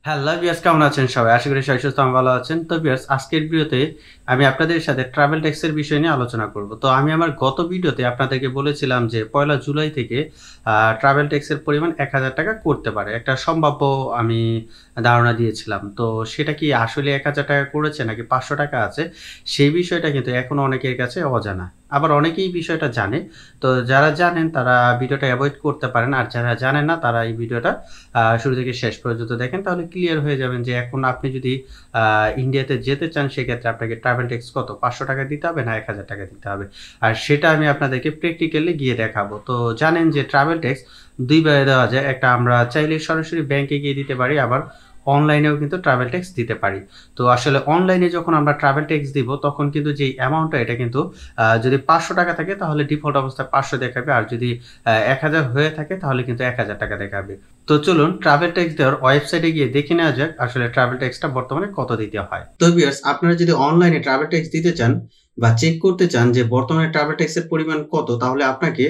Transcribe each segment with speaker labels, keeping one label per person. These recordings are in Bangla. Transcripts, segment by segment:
Speaker 1: হ্যালো ভিউয়ার্স, কেমন আছেন সবাই? আশা করি সবাই সুস্থ ভালো আছেন। তো ভিউয়ার্স, আজকের ভিডিওতে আমি আপনাদের সাথে ট্রাভেল ট্যাক্সের বিষয় নিয়ে আলোচনা করব। তো আমি আমার গত ভিডিওতে আপনাদেরকে বলেছিলাম যে পয়লা জুলাই থেকে ট্রাভেল ট্যাক্সের পরিমাণ ৳১,০০০ করতে পারে। একটা সম্ভাব্য আমি ধারণা দিয়েছিলাম। তো সেটা কি আসলে ৳১,০০০ করেছে নাকি ৳৫০০ আছে? সেই বিষয়টা কিন্তু এখনো অনেকের কাছে অজানা। আবার অনেকেই বিষয়টা জানে। তো যারা জানেন তারা ভিডিওটা এভয়েড করতে পারেন। আর যারা জানেন না তারা এই ভিডিওটা শুরু থেকে শেষ পর্যন্ত দেখেন, তাহলে ক্লিয়ার হয়ে যাবেন যে এখন আপনি যদি ইন্ডিয়াতে যেতে চান সেক্ষেত্রে আপনাকে ট্রাভেল ট্যাক্স কত ৳৫০০ দিতে হবে না ৳১,০০০ দিতে হবে। আর সেটা আমি আপনাদেরকে প্র্যাকটিক্যালি গিয়ে দেখাবো। তো জানেন যে ট্রাভেল ট্যাক্স ২ ভাবে দেওয়া যায়। একটা আমরা চাইলে সরাসরি ব্যাংকে গিয়ে দিতে পারি, আবার অনলাইনেও কিন্তু ট্রাভেল ট্যাক্স দিতে পারি। তো আসলে অনলাইনে যখন আমরা ট্রাভেল ট্যাক্স দিব তখন কিন্তু যেই অ্যামাউন্টটা এটা কিন্তু যদি ৳৫০০ থাকে তাহলে ডিফল্ট অবস্থায় ৫০০ দেখাবে, আর যদি ১,০০০ হয়ে থাকে তাহলে কিন্তু ৳১,০০০ দেখাবে। তো চলুন ট্রাভেল ট্যাক্স দেওয়ার ওয়েবসাইটে গিয়ে দেখে নেওয়া যাক আসলে ট্রাভেল ট্যাক্সটা বর্তমানে কত দিতে হয়। তো ভিউয়ার্স, আপনারা যদি অনলাইনে ট্রাভেল ট্যাক্স দিতে চান বা চেক করতে চান যে বর্তমানে ট্রাভেল ট্যাক্সের পরিমাণ কত, তাহলে আপনাকে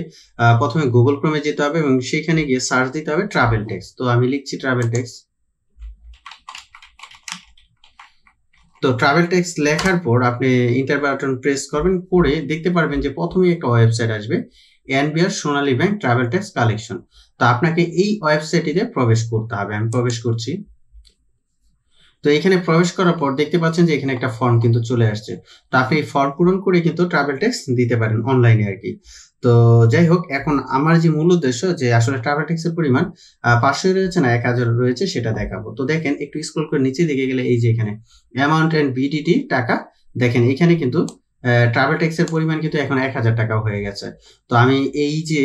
Speaker 1: ১ম এ Google Chrome এ যেতে হবে এবং সেখানে গিয়ে সার্চ দিতে হবে ট্রাভেল ট্যাক্স। তো আমি লিখছি ট্রাভেল ট্যাক্স। তো ট্রাভেল ট্যাক্স লেখার পর আপনি এন্টার বাটন প্রেস করবেন, করে দেখতে পারবেন যে প্রথমেই একটা ওয়েবসাইট আসবে, এনবিআর সোনালী ব্যাংক ট্রাভেল ট্যাক্স কালেকশন। তো আপনাকে এই ওয়েবসাইটটিতে প্রবেশ করতে হবে। আমি প্রবেশ করছি। তো এখানে প্রবেশ করার পর দেখতে পাচ্ছেন যে এখানে একটা ফর্ম কিন্তু চলে আসছে। তো আপনি এই ফর্ম পূরণ করে কিন্তু ট্রাভেল ট্যাক্স দিতে পারেন অনলাইনে আরকি। তো যাই হোক, এখন আমার যে মূল উদ্দেশ্য যে আসলে ট্রাভেল ট্যাক্সের পরিমাণ ৫০০ রয়েছে না ১,০০০ রয়েছে সেটা দেখাবো। তো দেখেন, একটু স্ক্রল করে নিচে দিকে গেলে এই যে এখানে অ্যামাউন্ট এন্ড ভিডিটি টাকা, দেখেন এখানে কিন্তু ট্রাভেল ট্যাক্সের পরিমাণ কিন্তু এখন ৳১,০০০ হয়ে গেছে। তো আমি এই যে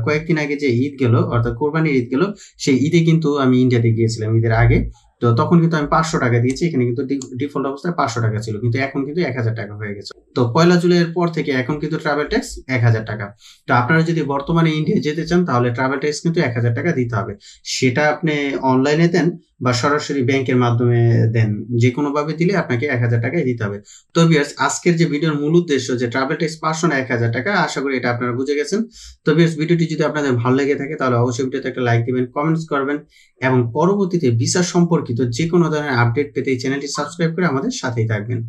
Speaker 1: কয়েকদিন আগে যে ঈদ গেল, অর্থাৎ কোরবানির ঈদ গেল, সেই ঈদে কিন্তু আমি ইন্ডিয়াতে গিয়েছিলাম ঈদের আগে। তো তখন কিন্তু আমি ৳৫০০ দিয়েছি। এখানে কিন্তু ডিফল্ট অবস্থায় ৳৫০০ ছিল। কিন্তু এখন কিন্তু ৳১,০০০ হয়ে গেছে। তো পয়লা জুলাইয়ের পর থেকে এখন কিন্তু ট্রাভেল ট্যাক্স ৳১,০০০। তো আপনারা যদি বর্তমানে ইন্ডিয়া যেতে চান তাহলে ট্রাভেল ট্যাক্স কিন্তু ৳১,০০০ দিতে হবে। সেটা আপনি অনলাইনে দেন বা সরাসরি ব্যাংকের মাধ্যমে দেন। যেকোনোভাবে দিলে আপনাকে ৳১,০০০ দিতে হবে। তো ভিউয়ার্স, আজকের যে ভিডিওর মূল উদ্দেশ্য যে ট্রাভেল ট্যাক্স ৫০০ না ৳১,০০০, আশা করি এটা আপনারা বুঝে গেছেন। তো ভিউয়ার্স, ভিডিওটি যদি আপনাদের ভালো লেগে থাকে তাহলে অবশ্যই ভিডিওতে একটা লাইক দিবেন, কমেন্টস করবেন এবং পরবর্তীতে ভিসা সম্পর্কিত যেকোনো ধরনের আপডেট পেতে এই চ্যানেলটি সাবস্ক্রাইব করে আমাদের সাথেই থাকবেন।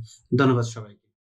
Speaker 1: ধন্যবাদ সবাইকে।